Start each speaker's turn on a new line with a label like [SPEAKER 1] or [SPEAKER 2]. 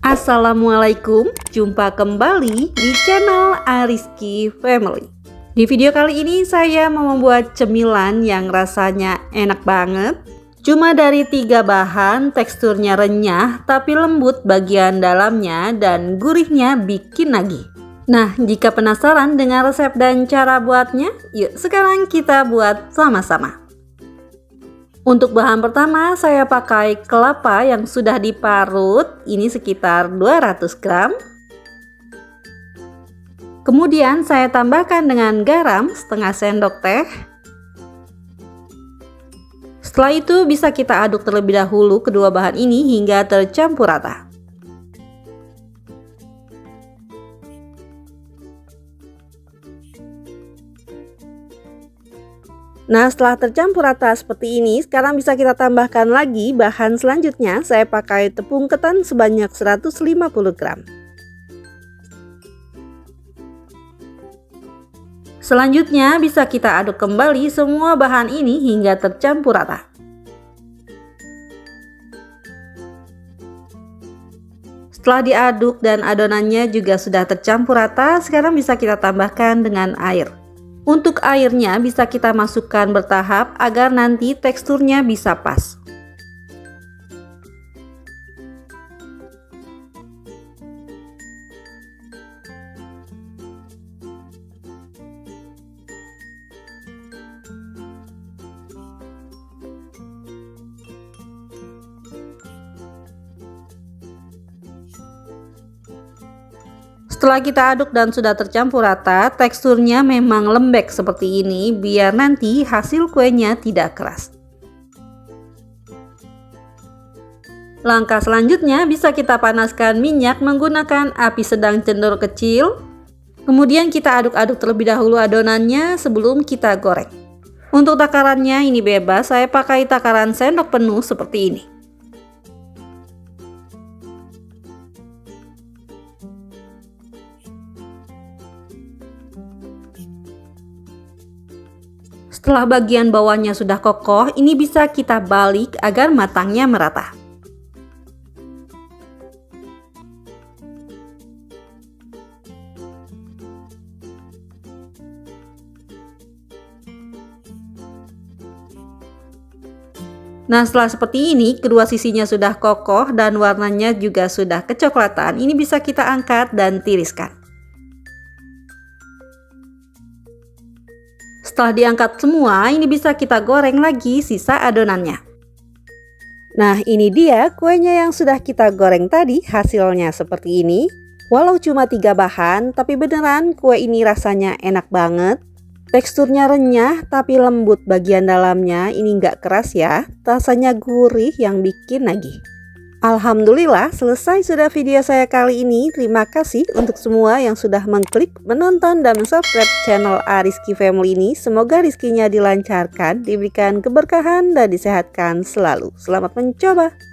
[SPEAKER 1] Assalamualaikum, jumpa kembali di channel Ariski Family. Di video kali ini saya mau membuat cemilan yang rasanya enak banget. Cuma dari 3 bahan, teksturnya renyah tapi lembut bagian dalamnya dan gurihnya bikin nagih. Nah, jika penasaran dengan resep dan cara buatnya, yuk sekarang kita buat sama-sama. Untuk bahan pertama saya pakai kelapa yang sudah diparut, ini sekitar 200 gram. Kemudian saya tambahkan dengan garam setengah sendok teh. Setelah itu bisa kita aduk terlebih dahulu kedua bahan ini hingga tercampur rata. Nah, setelah tercampur rata seperti ini, sekarang bisa kita tambahkan lagi bahan selanjutnya. Saya pakai tepung ketan sebanyak 150 gram. Selanjutnya bisa kita aduk kembali semua bahan ini hingga tercampur rata. Setelah diaduk dan adonannya juga sudah tercampur rata, sekarang bisa kita tambahkan dengan air. Untuk airnya bisa kita masukkan bertahap agar nanti teksturnya bisa pas. Setelah kita aduk dan sudah tercampur rata, teksturnya memang lembek seperti ini biar nanti hasil kuenya tidak keras. Langkah selanjutnya bisa kita panaskan minyak menggunakan api sedang cenderung kecil. Kemudian kita aduk-aduk terlebih dahulu adonannya sebelum kita goreng. Untuk takarannya ini bebas, saya pakai takaran sendok penuh seperti ini. Setelah bagian bawahnya sudah kokoh, ini bisa kita balik agar matangnya merata. Nah, setelah seperti ini, kedua sisinya sudah kokoh dan warnanya juga sudah kecoklatan. Ini bisa kita angkat dan tiriskan. Setelah diangkat semua, ini bisa kita goreng lagi sisa adonannya. Nah, ini dia kuenya yang sudah kita goreng tadi, hasilnya seperti ini. Walau cuma 3 bahan, tapi beneran kue ini rasanya enak banget. Teksturnya renyah tapi lembut bagian dalamnya, ini nggak keras ya. Rasanya gurih yang bikin nagih. Alhamdulillah selesai sudah video saya kali ini. Terima kasih untuk semua yang sudah mengklik, menonton, dan subscribe channel Ariski Family ini. Semoga rizkinya dilancarkan, diberikan keberkahan, dan disehatkan selalu. Selamat mencoba!